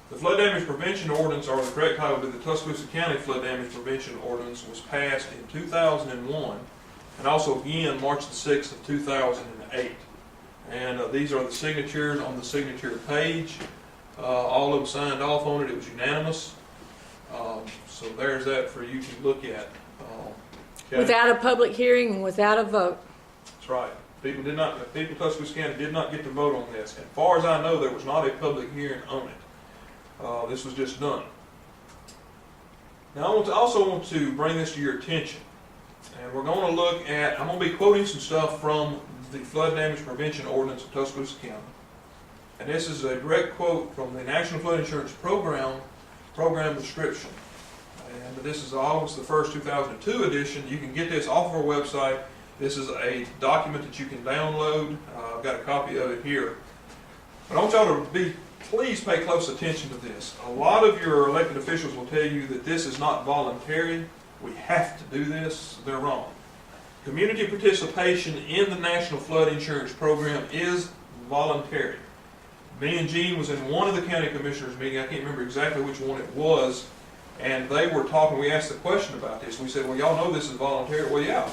The Flood Damage Prevention Ordinance, or the correct title would be the Tuscaloosa County Flood Damage Prevention Ordinance, was passed in 2001 and also again March the 6th of 2008. And these are the signatures on the signature page. All of them signed off on it. It was unanimous. So there's that for you to look at. Okay. Without a public hearing and without a vote. That's right. People of Tuscaloosa County did not get to vote on this. As far as I know, there was not a public hearing on it. This was just done. Now I also want to bring this to your attention. And we're going to look at, I'm going to be quoting some stuff from the Flood Damage Prevention Ordinance of Tuscaloosa County. And this is a direct quote from the National Flood Insurance Program description. And this is August the 1st, 2002 edition. You can get this off of our website. This is a document that you can download. I've got a copy of it here. But I want y'all to please pay close attention to this. A lot of your elected officials will tell you that this is not voluntary. We have to do this. They're wrong. Community participation in the National Flood Insurance Program is voluntary. Me and Gene was in one of the county commissioners meeting. I can't remember exactly which one it was. And they were talking, we asked the question about this. We said, well, y'all know this is voluntary. Well, yeah.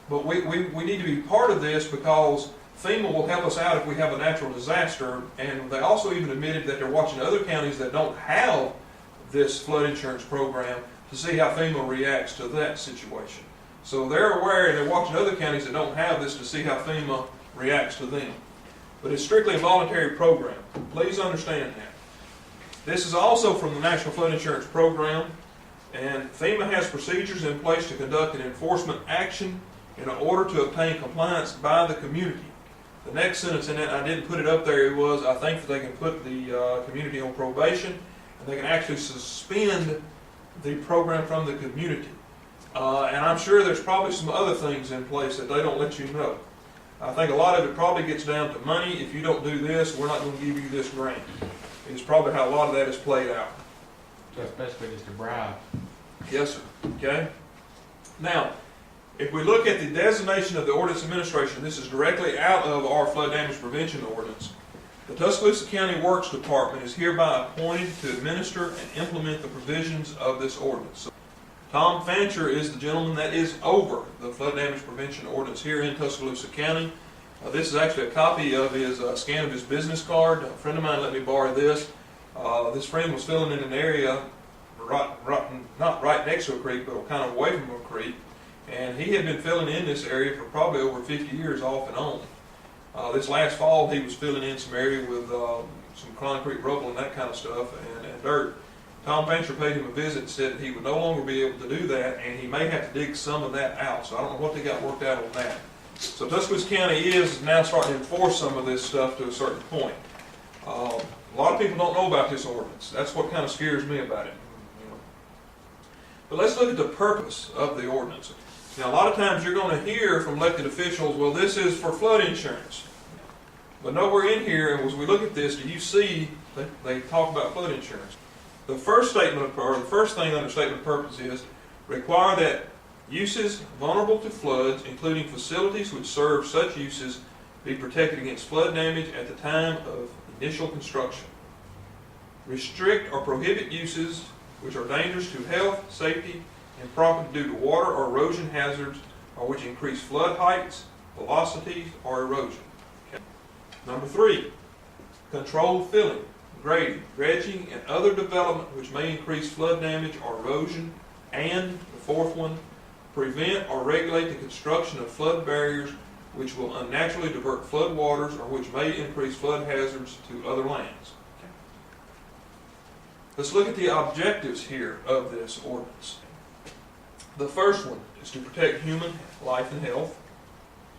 But we need to be part of this because FEMA will help us out if we have a natural disaster. And they also even admitted that they're watching other counties that don't have this flood insurance program to see how FEMA reacts to that situation. So they're aware and they're watching other counties that don't have this to see how FEMA reacts to them. But it's strictly a voluntary program. Please understand that. This is also from the National Flood Insurance Program, and FEMA has procedures in place to conduct an enforcement action in order to obtain compliance by the community. The next sentence in that, I didn't put it up there, it was, I think that they can put the community on probation, and they can actually suspend the program from the community. And I'm sure there's probably some other things in place that they don't let you know. I think a lot of it probably gets down to money. If you don't do this, we're not going to give you this grant. It's probably how a lot of that is played out. So it's basically just a bribe. Yes, sir. Okay? Now, if we look at the designation of the Ordinance Administration, this is directly out of our Flood Damage Prevention Ordinance. The Tuscaloosa County Works Department is hereby appointed to administer and implement the provisions of this ordinance. So, Tom Fancher is the gentleman that is over the Flood Damage Prevention Ordinance here in Tuscaloosa County. This is actually a copy of his scan of his business card. A friend of mine let me borrow this. This friend was filling in an area not right next to a creek, but kind of away from a creek. And he had been filling in this area for probably over 50 years off and on. This last fall he was filling in some area with some concrete rubble and that kind of stuff and dirt. Tom Fancher paid him a visit and said that he would no longer be able to do that, and he may have to dig some of that out. So I don't know what they got worked out on that. So Tuscaloosa County is now starting to enforce some of this stuff to a certain point. A lot of people don't know about this ordinance. That's what kind of scares me about it. But let's look at the purpose of the ordinance. Now, a lot of times you're going to hear from elected officials, well, this is for flood insurance. But nowhere in here, as we look at this, do you see that they talk about flood insurance? The first statement, or the first thing under statement of purpose is require that uses vulnerable to floods, including facilities which serve such uses, be protected against flood damage at the time of initial construction. Restrict or prohibit uses which are dangerous to health, safety, and property due to water or erosion hazards, or which increase flood heights, velocities, or erosion. Okay. Number 3, control filling, grading, dredging, and other development which may increase flood damage or erosion. And the 4th one, prevent or regulate the construction of flood barriers which will unnaturally divert flood waters or which may increase flood hazards to other lands. Okay. Let's look at the objectives here of this ordinance. The first one is to protect human life and health,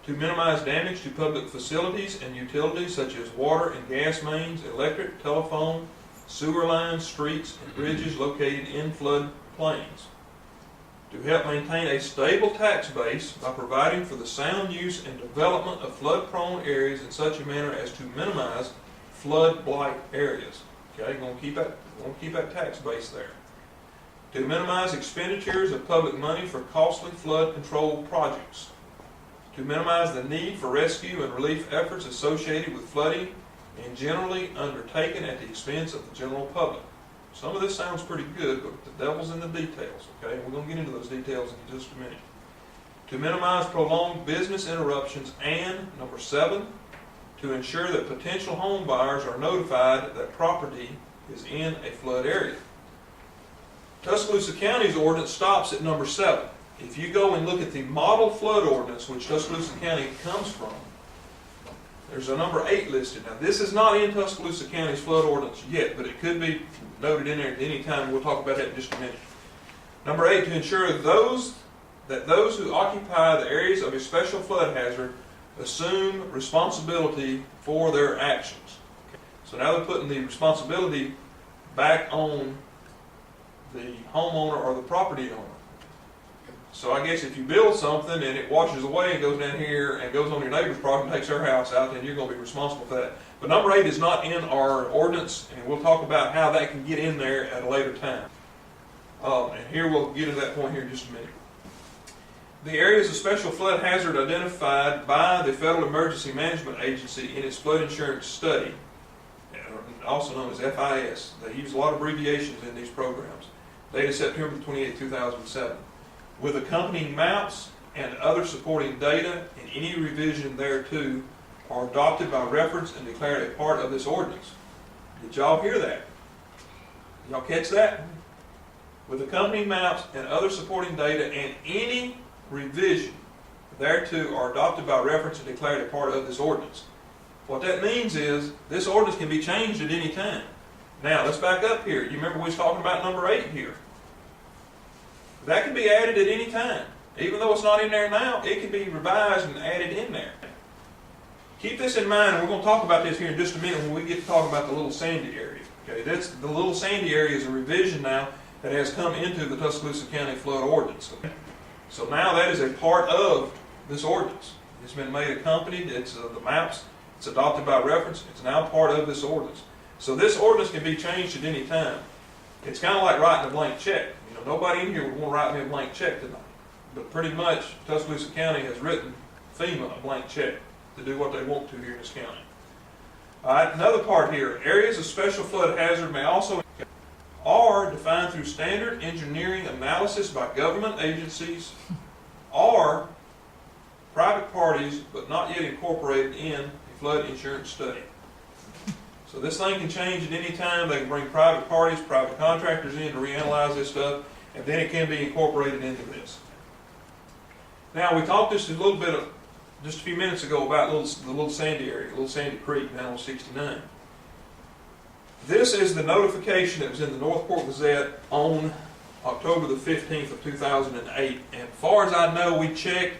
to minimize damage to public facilities and utilities such as water and gas mains, electric, telephone, sewer lines, streets, and bridges located in flood plains, to help maintain a stable tax base by providing for the sound use and development of flood-prone areas in such a manner as to minimize flood blight areas. Okay, we're going to keep that tax base there. To minimize expenditures of public money for costly flood control projects. To minimize the need for rescue and relief efforts associated with flooding and generally undertaken at the expense of the general public. Some of this sounds pretty good, but the devil's in the details, okay? We're going to get into those details in just a minute. To minimize prolonged business interruptions, and number 7, to ensure that potential home buyers are notified that property is in a flood area. Tuscaloosa County's ordinance stops at number 7. If you go and look at the model flood ordinance, which Tuscaloosa County comes from, there's a number 8 listed. Now, this is not in Tuscaloosa County's flood ordinance yet, but it could be noted in there at any time. We'll talk about that in just a minute. Number 8, to ensure that those who occupy the areas of a special flood hazard assume responsibility for their actions. So now they're putting the responsibility back on the homeowner or the property owner. So I guess if you build something and it washes away and goes down here and goes on your neighbor's property and takes their house out, then you're going to be responsible for that. But number 8 is not in our ordinance, and we'll talk about how that can get in there at a later time. And here we'll get to that point here in just a minute. The areas of special flood hazard identified by the Federal Emergency Management Agency in its flood insurance study, also known as FIS. They use a lot of abbreviations in these programs. Dated September 28, 2007. With accompanying maps and other supporting data, and any revision thereto are adopted by reference and declared a part of this ordinance. Did y'all hear that? Y'all catch that? With accompanying maps and other supporting data, and any revision thereto are adopted by reference and declared a part of this ordinance. What that means is this ordinance can be changed at any time. Now let's back up here. You remember we was talking about number 8 here. That can be added at any time. Even though it's not in there now, it can be revised and added in there. Keep this in mind, and we're going to talk about this here in just a minute when we get to talk about the Little Sandy area. Okay, that's the Little Sandy area is a revision now that has come into the Tuscaloosa County Flood Ordinance. Okay? So now that is a part of this ordinance. It's been made accompanied, it's the maps, it's adopted by reference, it's now part of this ordinance. So this ordinance can be changed at any time. It's kind of like writing a blank check. You know, nobody in here would want to write me a blank check tonight. But pretty much Tuscaloosa County has written FEMA a blank check to do what they want to here in this county. All right, another part here. Areas of special flood hazard may also are defined through standard engineering analysis by government agencies or private parties, but not yet incorporated in a flood insurance study. So this thing can change at any time. They can bring private parties, private contractors in to reanalyze this stuff, and then it can be incorporated into this. Now, we talked just a few minutes ago about the Little Sandy area, Little Sandy Creek down on 69. This is the notification that was in the Northport Gazette on October the 15th of 2008. And as far as I know, we checked,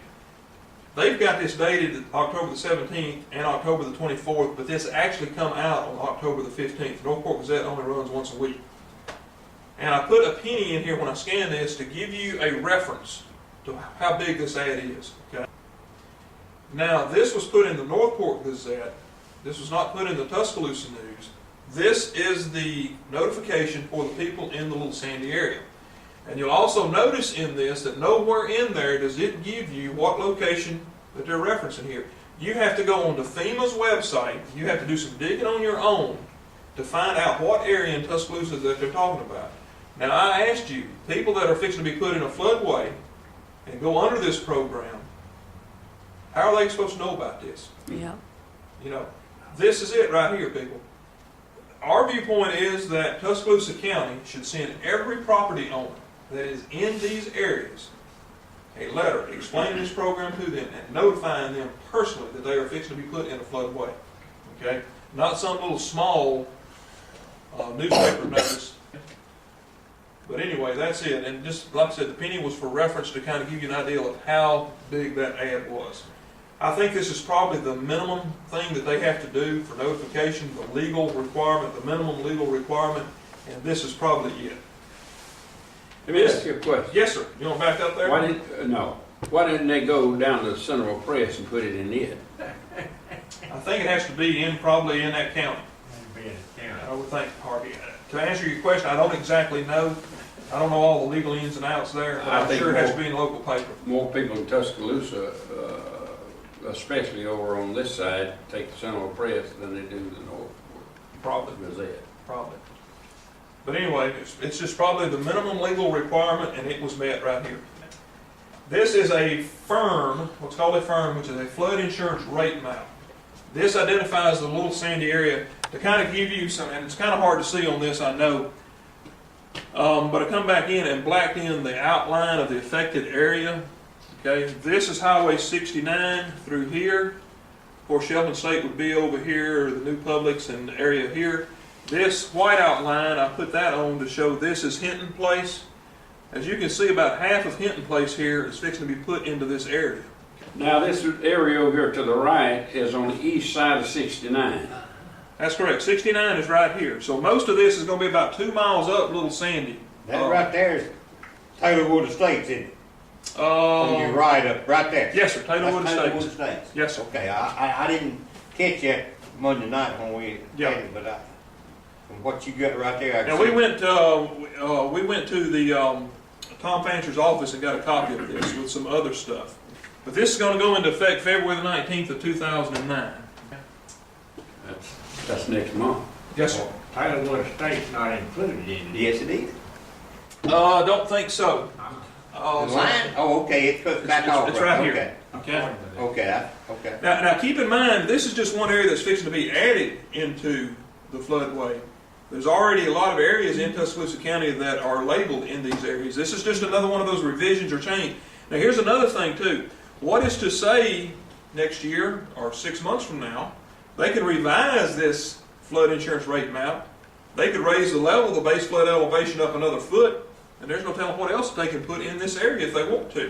they've got this dated October the 17th and October the 24th, but this actually come out on October the 15th. The Northport Gazette only runs once a week. And I put a penny in here when I scanned this to give you a reference to how big this ad is. Okay. Now, this was put in the Northport Gazette. This was not put in the Tuscaloosa News. This is the notification for the people in the Little Sandy area. And you'll also notice in this that nowhere in there does it give you what location that they're referencing here. You have to go onto FEMA's website. You have to do some digging on your own to find out what area in Tuscaloosa that they're talking about. Now, I asked you, people that are fixing to be put in a floodway and go under this program, how are they supposed to know about this? Yeah. You know, this is it right here, people. Our viewpoint is that Tuscaloosa County should send every property owner that is in these areas a letter explaining this program to them and notifying them personally that they are fixing to be put in a floodway. Okay? Not some little small newspaper notice. But anyway, that's it. And just like I said, the penny was for reference to kind of give you an idea of how big that ad was. I think this is probably the minimum thing that they have to do for notification, the legal requirement, the minimum legal requirement, and this is probably it. Let me ask you a question. Yes, sir. You want to back up there? Why didn't they go down to the Central Press and put it in it? I think it has to be probably in that county. I would think, Harvey. To answer your question, I don't exactly know. I don't know all the legal ins and outs there, but I'm sure it has to be in the local paper. More people in Tuscaloosa especially over on this side, take the Central Press than they do the North Probably, Gazette. probably. But anyway, it's just probably the minimum legal requirement, and it was met right here. This is a firm, what's called a firm, which is a flood insurance rate map. This identifies the little sandy area to kind of give you some, and it's kind of hard to see on this, I know. But I come back in and blacked in the outline of the affected area. Okay, this is Highway 69 through here. Of course, Shelton State would be over here, or the new Publix and the area here. This white outline, I put that on to show this is Hinton Place. As you can see, about half of Hinton Place here is fixing to be put into this area. Now, this area over here to the right is on the east side of 69. That's correct. 69 is right here. So most of this is going to be about 2 miles up Little Sandy. That right there is Taylorwood Estates, isn't it? On your right up, right there. Yes, sir. Taylorwood That's Taylorwood Estates. Estates. Yes, sir. Okay, I didn't catch that Monday night when we Yeah. had it, but from what you got right there, I can Now see. we went to the Tom Fancher's office and got a copy of this with some other stuff. But this is going to go into effect February the 19th of 2009. That's next month. Yes, sir. Taylorwood Estate's not included in it. Yes, it is. Don't think so. The line? Oh, okay, it's put back off. It's right here. Okay. Okay. Okay, okay. Now keep in mind, this is just one area that's fixing to be added into the floodway. There's already a lot of areas in Tuscaloosa County that are labeled in these areas. This is just another one of those revisions or change. Now here's another thing too. What is to say next year or 6 months from now, they could revise this flood insurance rate map. They could raise the level, the base flood elevation up another foot, and there's no telling what else they can put in this area if they want to.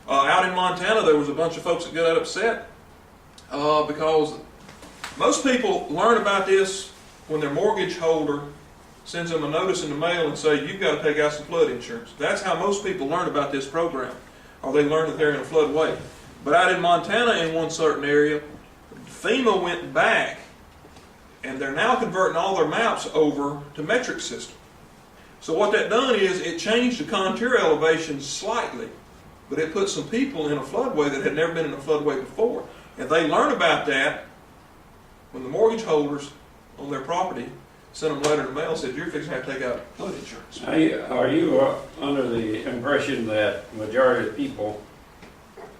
Out in Montana, there was a bunch of folks that got upset because most people learn about this when their mortgage holder sends them a notice in the mail and say, you've got to take out some flood insurance. That's how most people learn about this program, or they learn that they're in a floodway. But out in Montana, in one certain area, FEMA went back, and they're now converting all their maps over to metric system. So what that done is it changed the contour elevation slightly, but it put some people in a floodway that had never been in a floodway before. And they learned about that when the mortgage holders on their property sent them a letter in the mail and said, you're fixing to have to take out flood insurance. Are you under the impression that majority of people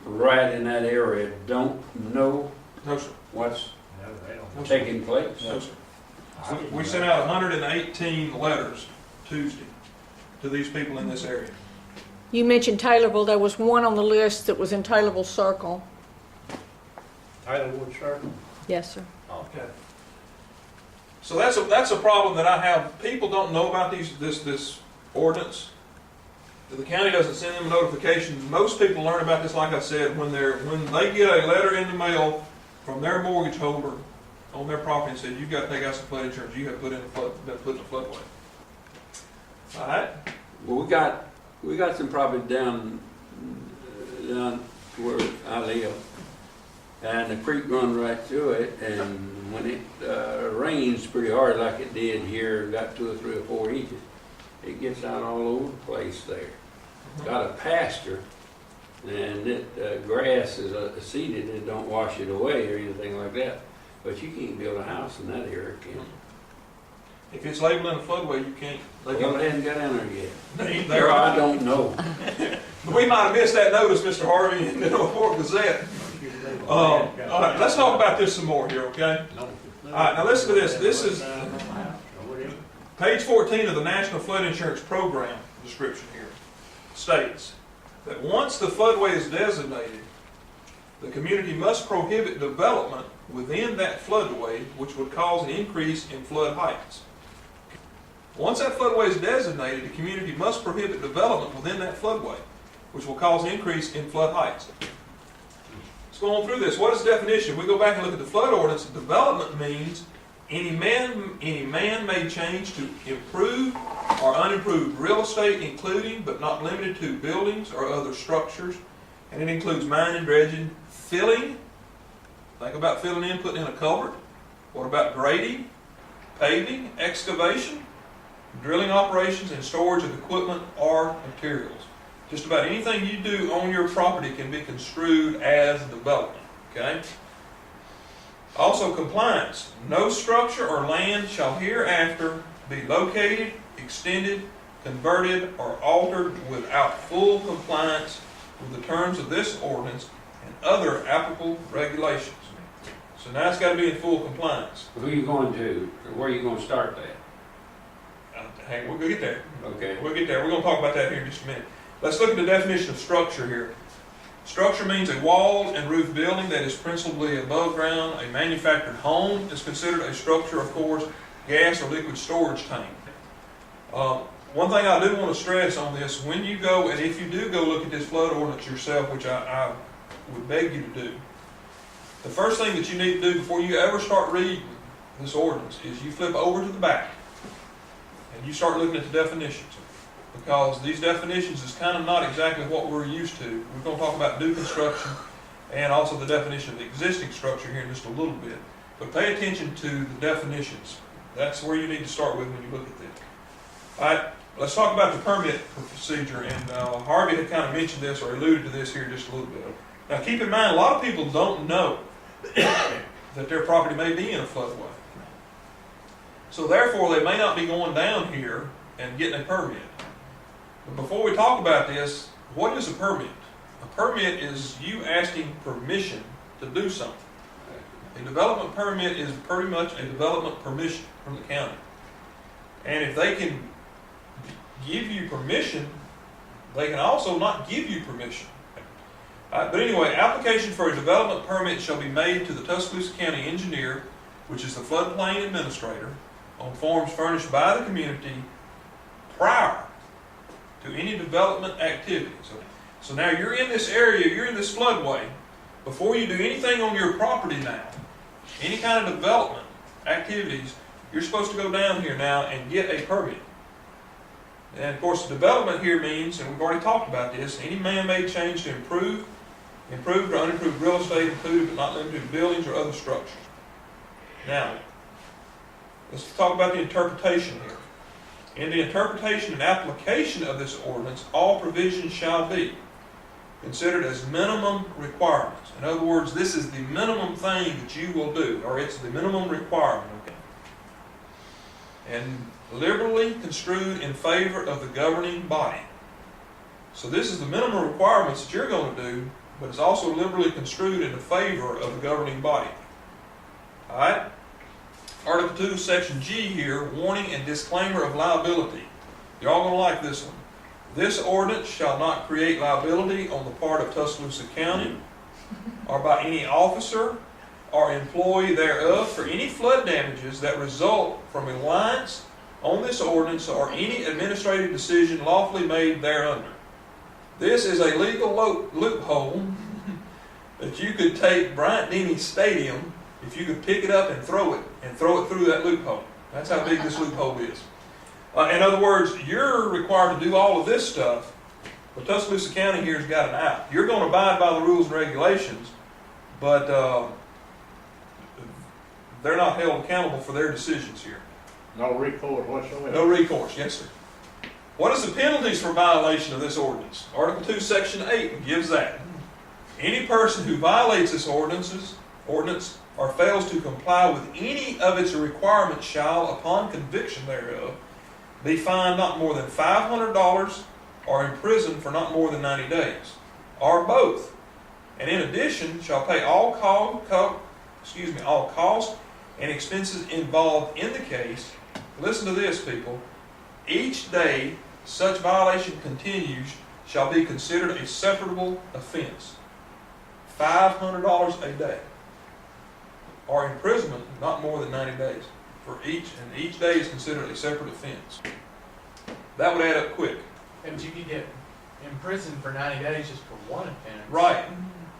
right in that area don't know No, sir. what's No, they don't. No, sir. taking place? No, sir. We sent out 118 letters Tuesday to these people in this area. You mentioned Taylorville. There was one on the list that was in Taylorville Circle. Taylorwood Circle? Yes, sir. Okay. So that's a problem that I have. People don't know about this ordinance. The county doesn't send them notifications. Most people learn about this, like I said, when they get a letter in the mail from their mortgage holder on their property and said, you've got to take out some flood insurance. You have been put in a floodway. All right. Well, we got some property down where I live, and the creek runs right through it. And when it rains pretty hard, like it did here, got 2 or 3 or 4 inches, it gets out all over the place there. Got a pasture, and it grass is seeded. It don't wash it away or anything like that. But you can't build a house in that area, can you? If it's labeled in a floodway, you can't. Well, they hadn't got down there yet. They ain't There, there. I don't know. We might have missed that notice, Mr. Harvey, in the Norfolk Gazette. All right, let's talk about this some more here, okay? All right, now listen to this. This is page 14 of the National Flood Insurance Program description here. States that once the floodway is designated, the community must prohibit development within that floodway which would cause an increase in flood heights. Once that floodway is designated, the community must prohibit development within that floodway which will cause an increase in flood heights. Let's go on through this. What is the definition? We go back and look at the flood ordinance. Development means any man-made change to improve or unimproved real estate, including but not limited to buildings or other structures. And it includes mining, dredging, filling. Think about filling in, putting in a culvert. What about grading, paving, excavation, drilling operations, and storage of equipment or materials? Just about anything you do on your property can be construed as development. Okay? Also, compliance. No structure or land shall hereafter be located, extended, converted, or altered without full compliance with the terms of this ordinance and other applicable regulations. So now it's got to be in full compliance. Who are you going to, or where are you going to start that? Hang, we'll get there. Okay. We'll get there. We're going to talk about that here in just a minute. Let's look at the definition of structure here. Structure means a walled and roof building that is principally above ground. A manufactured home is considered a structure, of course, gas or liquid storage tank. One thing I do want to stress on this, when you go, and if you do go look at this flood ordinance yourself, which I would beg you to do, the first thing that you need to do before you ever start reading this ordinance is you flip over to the back and you start looking at the definitions. Because these definitions is kind of not exactly what we're used to. We're going to talk about new construction and also the definition of the existing structure here in just a little bit. But pay attention to the definitions. That's where you need to start with when you look at this. All right, let's talk about the permit procedure. And Harvey had kind of mentioned this or alluded to this here just a little bit. Now keep in mind, a lot of people don't know that their property may be in a floodway. So therefore, they may not be going down here and getting a permit. But before we talk about this, what is a permit? A permit is you asking permission to do something. A development permit is pretty much a development permission from the county. And if they can give you permission, they can also not give you permission. But anyway, application for a development permit shall be made to the Tuscaloosa County Engineer, which is the floodplain administrator, on forms furnished by the community prior to any development activities. So now you're in this area, you're in this floodway. Before you do anything on your property now, any kind of development activities, you're supposed to go down here now and get a permit. And of course, development here means, and we've already talked about this, any man-made change to improved or unimproved real estate, included but not limited to buildings or other structures. Now, let's talk about the interpretation here. In the interpretation and application of this ordinance, all provisions shall be considered as minimum requirements. In other words, this is the minimum thing that you will do, or it's the minimum requirement, okay? And liberally construed in favor of the governing body. So this is the minimum requirements that you're going to do, but it's also liberally construed in favor of the governing body. All right? Article 2, Section G here, warning and disclaimer of liability. You're all going to like this one. This ordinance shall not create liability on the part of Tuscaloosa County or by any officer or employee thereof for any flood damages that result from reliance on this ordinance or any administrative decision lawfully made thereunder. This is a legal loophole that you could take Bryant-Denny Stadium, if you could pick it up and throw it through that loophole. That's how big this loophole is. In other words, you're required to do all of this stuff, but Tuscaloosa County here has got an out. You're going to abide by the rules and regulations, but they're not held accountable for their decisions here. No recourse whatsoever. No recourse, yes sir. What is the penalties for violation of this ordinance? Article 2, Section 8 gives that. Any person who violates this ordinance or fails to comply with any of its requirements shall, upon conviction thereof, be fined not more than $500 or imprisoned for not more than 90 days, or both. And in addition, shall pay all costs and expenses involved in the case. Listen to this, people. Each day such violation continues shall be considered a separable offense. $500 a day. Or imprisonment not more than 90 days. For each, and each day is considered a separate offense. That would add up quick. And you could get imprisoned for 90 days just for one offense. Right.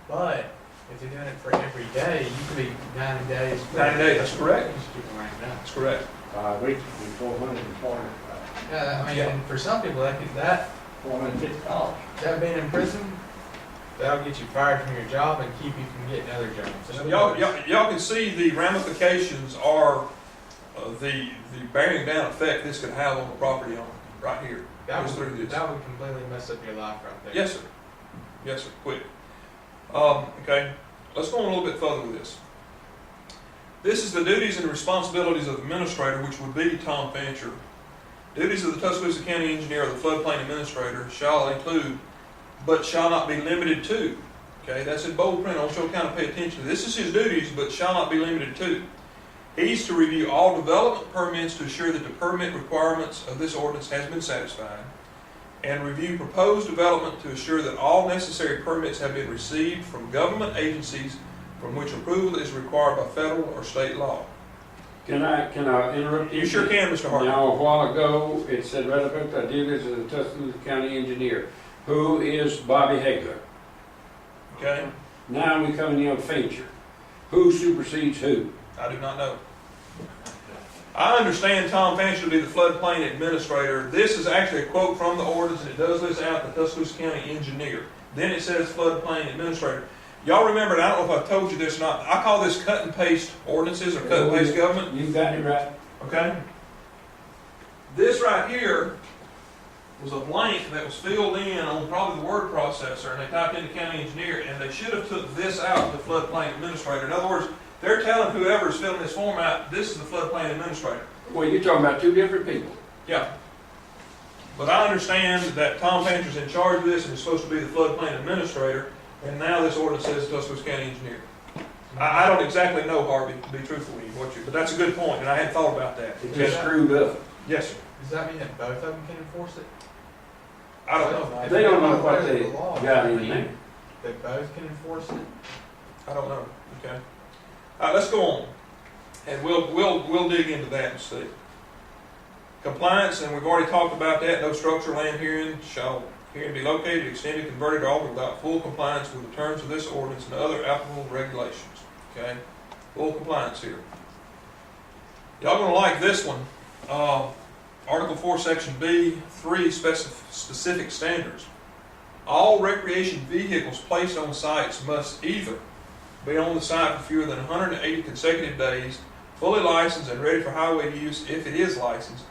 But if you're doing it for every day, you could be 90 days. 90 days, that's correct. Just keep it ranked up. That's correct. 5 weeks would be 440, Yeah, I mean, Yeah. and for some people, that $450. that being in prison, that'll get you fired from your job and keep you from getting other jobs. So y'all can see the ramifications are the bearing down effect this could have on the property owner right here. that Goes through would, this. that would completely mess up your life right there. Yes, sir. Yes, sir. Quick. Okay. let's go on a little bit further with this. This is the duties and responsibilities of the administrator, which would be Tom Fancher. Duties of the Tuscaloosa County Engineer or the Floodplain Administrator shall include, but shall not be limited to. Okay, that's in bold print. I want you to kind of pay attention to this. This is his duties, but shall not be limited to. He's to review all development permits to ensure that the permit requirements of this ordinance has been satisfied, and review proposed development to assure that all necessary permits have been received from government agencies from which approval is required by federal or state law. Can I interrupt you? You sure can, Mr. Hardy. Now, a while ago, it said right up at the duties of the Tuscaloosa County Engineer. Who is Bobby Hagler? Okay, Now we come in on Fancher. Who supersedes who? I do not know. I understand Tom Fancher to be the floodplain administrator. This is actually a quote from the ordinance, and it does list out the Tuscaloosa County Engineer. Then it says floodplain administrator. Y'all remember, and I don't know if I told you this or not, I call this cut and paste ordinances or cut and paste government. You got it right. Okay? This right here was a blank that was filled in on probably the word processor, and they typed in the county engineer, and they should have took this out, the floodplain administrator. In other words, they're telling whoever is filling this form out, this is the floodplain administrator. Well, you're talking about two different people. Yeah. But I understand that Tom Fancher's in charge of this and is supposed to be the floodplain administrator, and now this ordinance says Tuscaloosa County engineer. I don't exactly know, Harvey, to be truthful with you, but that's a good point, and I hadn't thought about that. It just screwed up. Yes, sir. Does that mean that both of them can enforce it? I don't know. They don't know what they got in there. They both can enforce it? I don't know. Okay. All right, let's go on, and we'll dig into that and see. Compliance, and we've already talked about that. No structure, land herein shall herein be located, extended, converted, or altered without full compliance with the terms of this ordinance and other applicable regulations. Okay, full compliance here. Y'all gonna like this one. Article 4, Section B, 3 specific standards. All recreation vehicles placed on sites must either be on the site for fewer than 180 consecutive days, fully licensed and ready for highway use if it is licensed,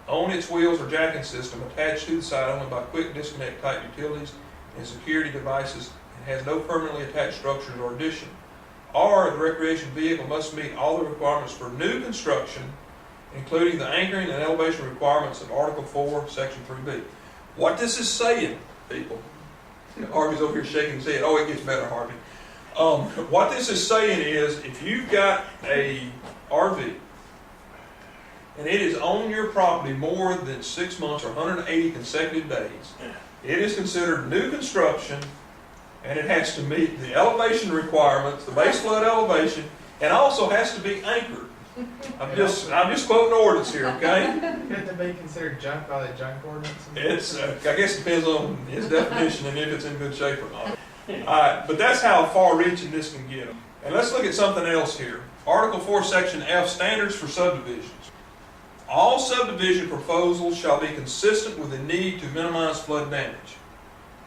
own its wheels or jacking system attached to the site only by quick disconnect type utilities and security devices, and has no permanently attached structures or addition. Or the recreation vehicle must meet all the requirements for new construction, including the anchoring and elevation requirements of Article 4, Section 3B. What this is saying, people, Harvey's over here shaking his head. Oh, it gets better, Harvey. What this is saying is, if you've got a RV and it is on your property more than 6 months or 180 consecutive days, it is considered new construction, and it has to meet the elevation requirements, the base flood elevation, and also has to be anchored. I'm just quoting the ordinance here, okay? Couldn't it be considered junk by the junk ordinance? It's I guess it depends on its definition and if it's in good shape or not. Alright, but that's how far-reaching this can get. And let's look at something else here. Article 4, Section F, standards for subdivisions. All subdivision proposals shall be consistent with the need to minimize flood damage.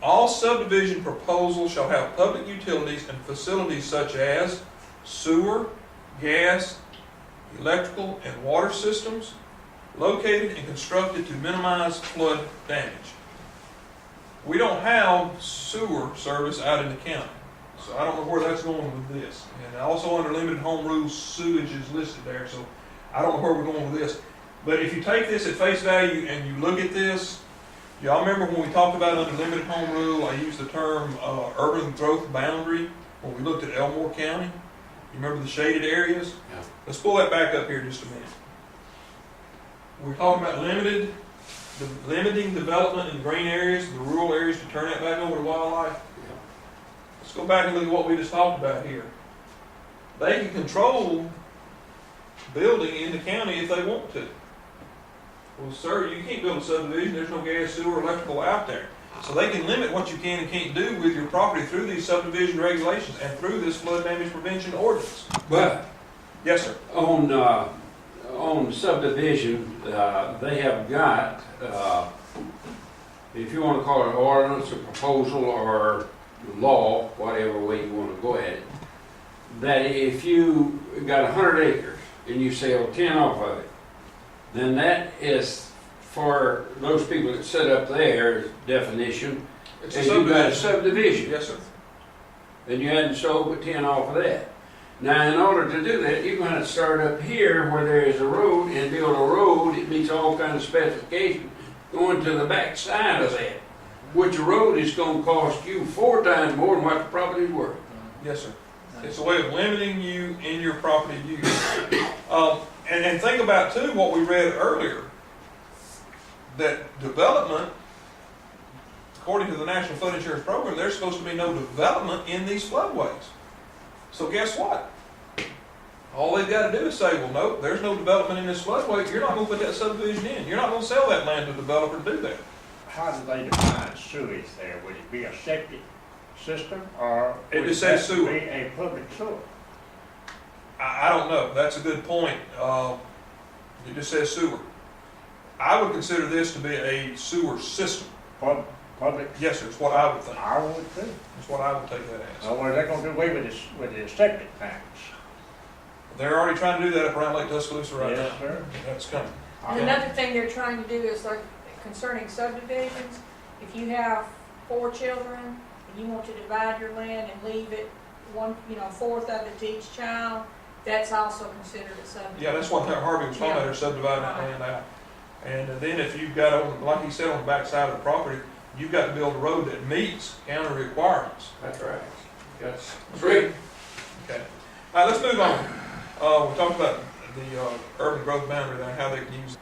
All subdivision proposals shall have public utilities and facilities such as sewer, gas, electrical, and water systems located and constructed to minimize flood damage. We don't have sewer service out in the county, so I don't know where that's going with this. And also under limited home rules, sewage is listed there, so I don't know where we're going with this. But if you take this at face value and you look at this, y'all remember when we talked about under limited home rule, I used the term urban growth boundary when we looked at Elmore County. You remember the shaded areas? Yeah. Let's pull that back up here just a minute. We're talking about limiting development in green areas, the rural areas, to turn that back over to wildlife. Let's go back and look at what we just talked about here. They can control building in the county if they want to. Well, sir, you can't build a subdivision. There's no gas, sewer, electrical out there. So they can limit what you can and can't do with your property through these subdivision regulations and through this flood damage prevention ordinance. But Yes, sir. on subdivision, they have got, if you want to call it ordinance or proposal or law, whatever way you want to go at it, that if you got 100 acres and you sell 10 off of it, then that is for those people that sit up there, definition, It's a and you got a subdivision. subdivision. Yes, sir. and you hadn't sold but 10 off of that. Now, in order to do that, you're gonna start up here where there is a road and build a road. It meets all kinds of specifications going to the back side of that, which a road is gonna cost you 4 times more than what the property's worth. Yes, sir. It's a way of limiting you in your property use. And think about too what we read earlier, that development, according to the National Flood Insurance Program, there's supposed to be no development in these floodways. So guess what? All they've got to do is say, well, no, there's no development in this floodway. You're not going to put that subdivision in. You're not going to sell that land to a developer to do that. How do they define sewage there? Would it be a septic system or? It would just says that sewer. Be a public sewer? I don't know. That's a good point. It just says sewer. I would consider this to be a sewer system. Public? Yes, sir. It's what I would think. I would too. That's what I would take that as. Or are they gonna do away with this, with the septic tanks? They're already trying to do that up around Lake Tuscaloosa right Yes, now. sir. That's coming. And another thing they're trying to do is like concerning subdivisions, if you have 4 children and you want to divide your land and leave it one, fourth of it to each child, that's also considered a subdivision. Yeah, that's what Harvey was talking about, they're subdividing that land out. And then if you've got, like he said, on the back side of the property, you've got to build a road that meets county requirements. That's right. That's 3. Okay. All right, let's move on. We talked about the urban growth boundary there, how they can use it.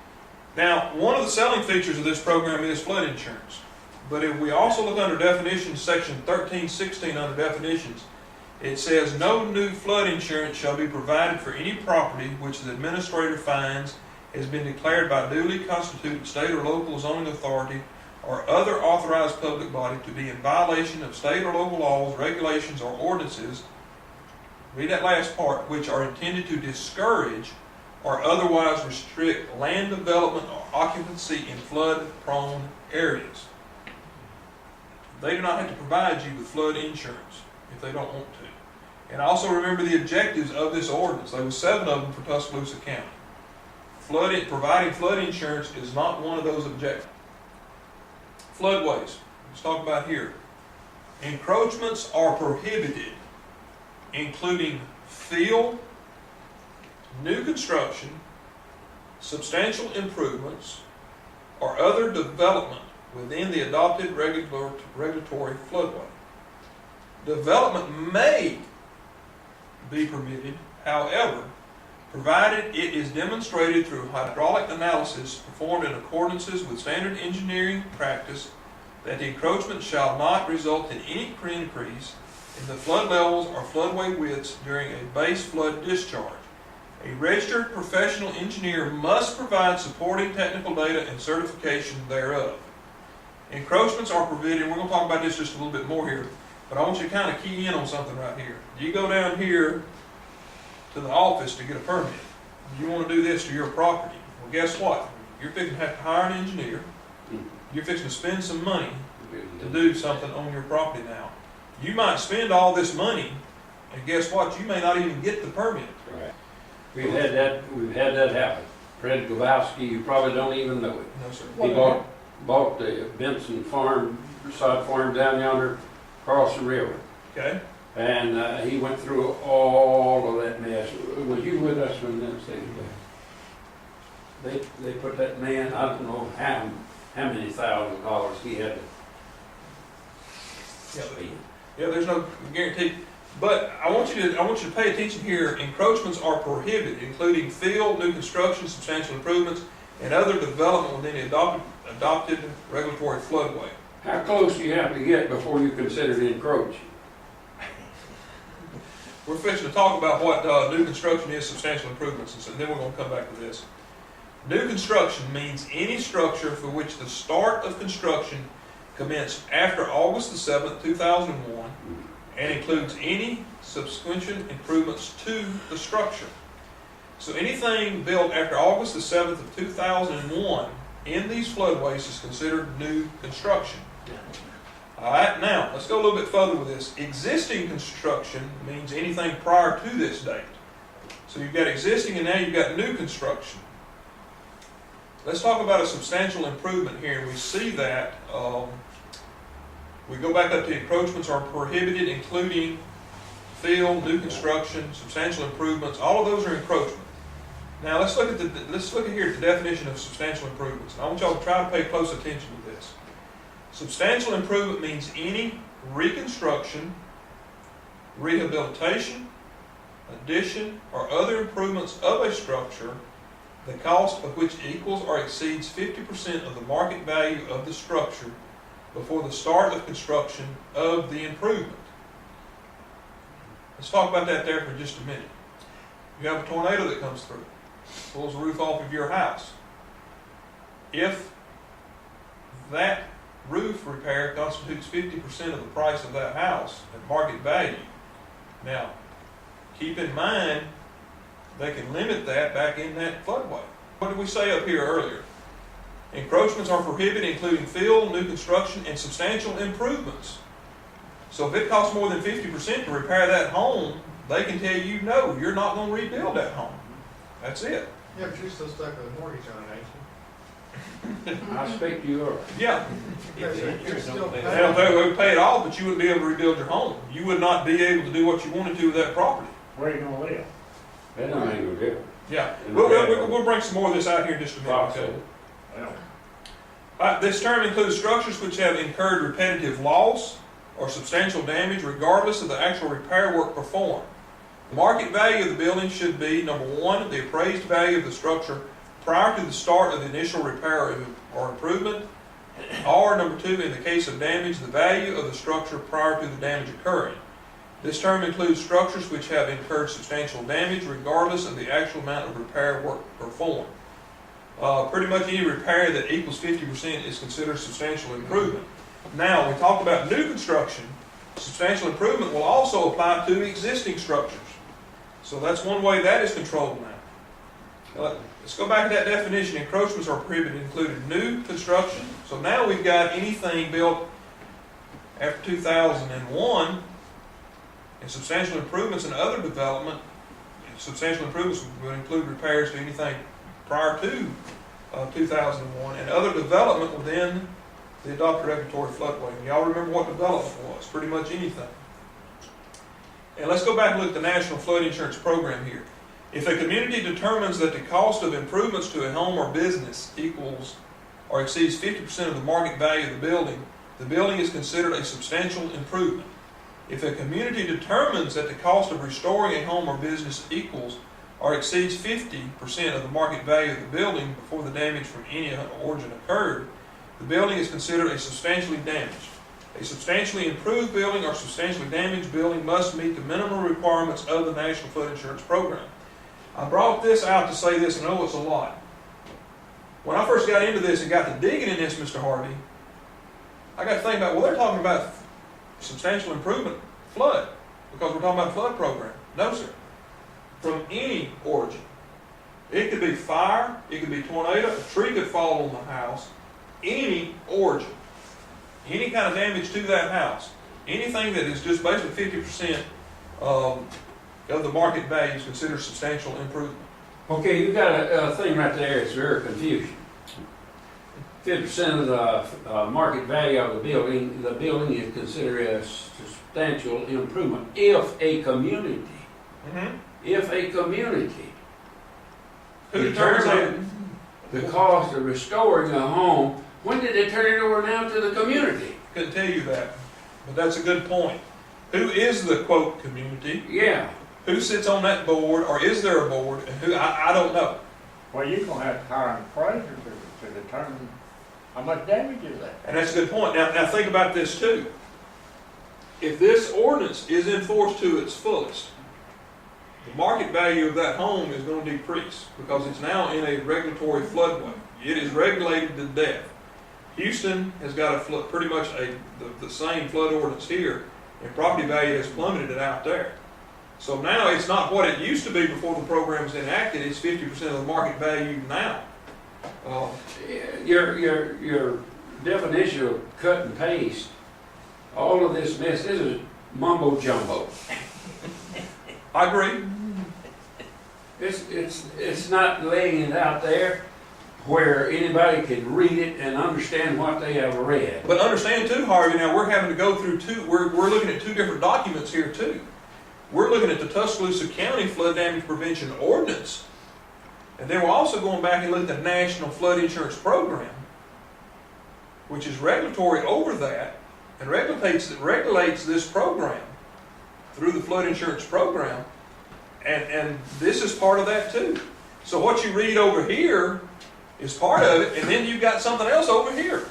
Now, one of the selling features of this program is flood insurance. But if we also look under definitions, section 1316 under definitions, it says no new flood insurance shall be provided for any property which the administrator finds has been declared by duly constituted state or local zoning authority or other authorized public body to be in violation of state or local laws, regulations, or ordinances, read that last part, which are intended to discourage or otherwise restrict land development or occupancy in flood-prone areas. They do not have to provide you with flood insurance if they don't want to. And also remember the objectives of this ordinance. There were 7 of them for Tuscaloosa County. Providing flood insurance is not one of those objectives. Floodways, let's talk about here. Encroachments are prohibited, including fill, new construction, substantial improvements, or other development within the adopted regulatory floodway. Development may be permitted, however, provided it is demonstrated through hydraulic analysis performed in accordance with standard engineering practice that the encroachment shall not result in any increase in the flood levels or floodway widths during a base flood discharge. A registered professional engineer must provide supporting technical data and certification thereof. Encroachments are prohibited, and we're going to talk about this just a little bit more here, but I want you to kind of key in on something right here. You go down here to the office to get a permit. You want to do this to your property. Well, guess what? You're fixing to have to hire an engineer. You're fixing to spend some money to do something on your property now. You might spend all this money, and guess what? You may not even get the permit. Right. We've had that happen. Fred Gabowski, you probably don't even know it. No, sir. He bought the Benson farm, sod farm down yonder across the river. Okay. And he went through all of that mess. Was you with us when that thing was? They put that man, I don't know how many $1,000s he had to spend. Yeah, there's no guarantee. But I want you to pay attention here. Encroachments are prohibited, including fill, new construction, substantial improvements, and other development within the adopted regulatory floodway. How close do you have to get before you consider it encroaching? We're fixing to talk about what new construction is, substantial improvements, and so then we're going to come back to this. New construction means any structure for which the start of construction commenced after August the 7th, 2001, and includes any subsequent improvements to the structure. So anything built after August the 7th of 2001 in these floodways is considered new construction. All right, now let's go a little bit further with this. Existing construction means anything prior to this date. So you've got existing and now you've got new construction. Let's talk about a substantial improvement here, and we see that we go back up to encroachments are prohibited, including fill, new construction, substantial improvements, all of those are encroachment. Now, let's look at here at the definition of substantial improvements. I want y'all to try to pay close attention to this. Substantial improvement means any reconstruction, rehabilitation, addition, or other improvements of a structure, the cost of which equals or exceeds 50% of the market value of the structure before the start of construction of the improvement. Let's talk about that there for just a minute. You have a tornado that comes through, pulls the roof off of your house. If that roof repair constitutes 50% of the price of that house at market value, now keep in mind they can limit that back in that floodway. What did we say up here earlier? Encroachments are prohibited, including fill, new construction, and substantial improvements. So if it costs more than 50% to repair that home, they can tell you, no, you're not going to rebuild that home. That's it. Yeah, but you're still stuck with a mortgage on it, ain't I expect you are. Yeah. you? You're still They paying. would pay it off, but you wouldn't be able to rebuild your home. You would not be able to do what you wanted to with that property. Where are you gonna live? That don't make no difference. Yeah. We'll bring some more of this out here in just a minute. Okay? Well, This term includes structures which have incurred repetitive loss or substantial damage regardless of the actual repair work performed. The market value of the building should be, number one, the appraised value of the structure prior to the start of the initial repair or improvement, or number two, in the case of damage, the value of the structure prior to the damage occurring. This term includes structures which have incurred substantial damage regardless of the actual amount of repair work performed. Pretty much any repair that equals 50% is considered substantial improvement. Now, we talked about new construction. Substantial improvement will also apply to existing structures. So that's one way that is controlled now. Let's go back to that definition. Encroachments are prohibited, including new construction. So now we've got anything built after 2001, and substantial improvements and other development. Substantial improvements will include repairs to anything prior to 2001, and other development within the adopted regulatory floodway. And y'all remember what development was? Pretty much anything. And let's go back and look at the National Flood Insurance Program here. If a community determines that the cost of improvements to a home or business equals or exceeds 50% of the market value of the building is considered a substantial improvement. If a community determines that the cost of restoring a home or business equals or exceeds 50% of the market value of the building before the damage from any origin occurred, the building is considered a substantially damaged. A substantially improved building or substantially damaged building must meet the minimum requirements of the National Flood Insurance Program. I brought this out to say this, and I know it's a lot. When I first got into this and got to digging in this, Mr. Harvey, I got to think about, well, they're talking about substantial improvement flood, because we're talking about a flood program. No, sir. From any origin. It could be fire, it could be tornado, a tree could fall on the house, any origin, any kind of damage to that house, anything that is just basically 50% of the market value is considered substantial improvement. Okay, you got a thing right there, it's very confusing. 50% of the market value of the building is considered a substantial improvement. If a community Who determines that? the cost of restoring a home, when did they turn it over now to the community? Couldn't tell you that, but that's a good point. Who is the quote community? Yeah. Who sits on that board, or is there a board? And who? I don't know. well, you're gonna have to hire an appraiser to determine how much damage is that. And that's a good point. Now think about this too. If this ordinance is enforced to its fullest, the market value of that home is going to decrease because it's now in a regulatory floodway. It is regulated to death. Houston has got pretty much the same flood ordinance here, and property value has plummeted out there. So now it's not what it used to be before the program was enacted. It's 50% of the market value now. Your definition of cut and paste, all of this mess, this is mumbo jumbo. I agree. It's not laying it out there where anybody can read it and understand what they have read. But understand too, Harvey, now we're having to go through we're looking at two different documents here too. we're looking at the Tuscaloosa County Flood Damage Prevention Ordinance. And then we're also going back and looking at the National Flood Insurance Program, which is regulatory over that and regulates this program through the flood insurance program. And this is part of that too. So what you read over here is part of it, and then you've got something else over here.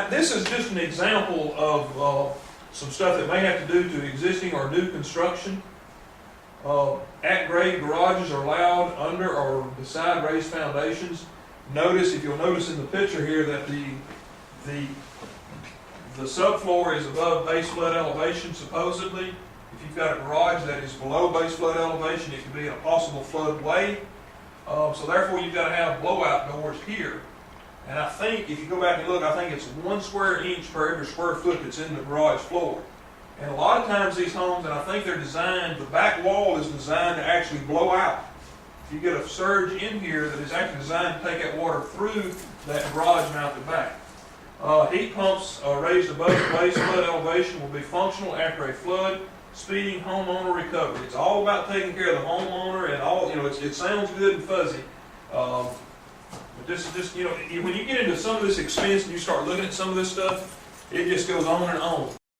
This is just an example of some stuff that may have to do to existing or new construction. At-grade garages are allowed under or beside raised foundations. Notice, if you'll notice in the picture here, that the subfloor is above base flood elevation, supposedly. If you've got a garage that is below base flood elevation, it could be in a possible floodway. So therefore, you've got to have blowout doors here. And I think, if you go back and look, I think it's 1 square inch per every square foot that's in the garage floor. And a lot of times these homes, and I think they're designed, the back wall is designed to actually blow out. If you get a surge in here that is actually designed to take that water through that garage mounted back. Heat pumps raised above the base flood elevation will be functional after a flood, speeding homeowner recovery. It's all about taking care of the homeowner, and all, it sounds good and fuzzy. But this is just, when you get into some of this expense and you start looking at some of this stuff, it just goes on and on.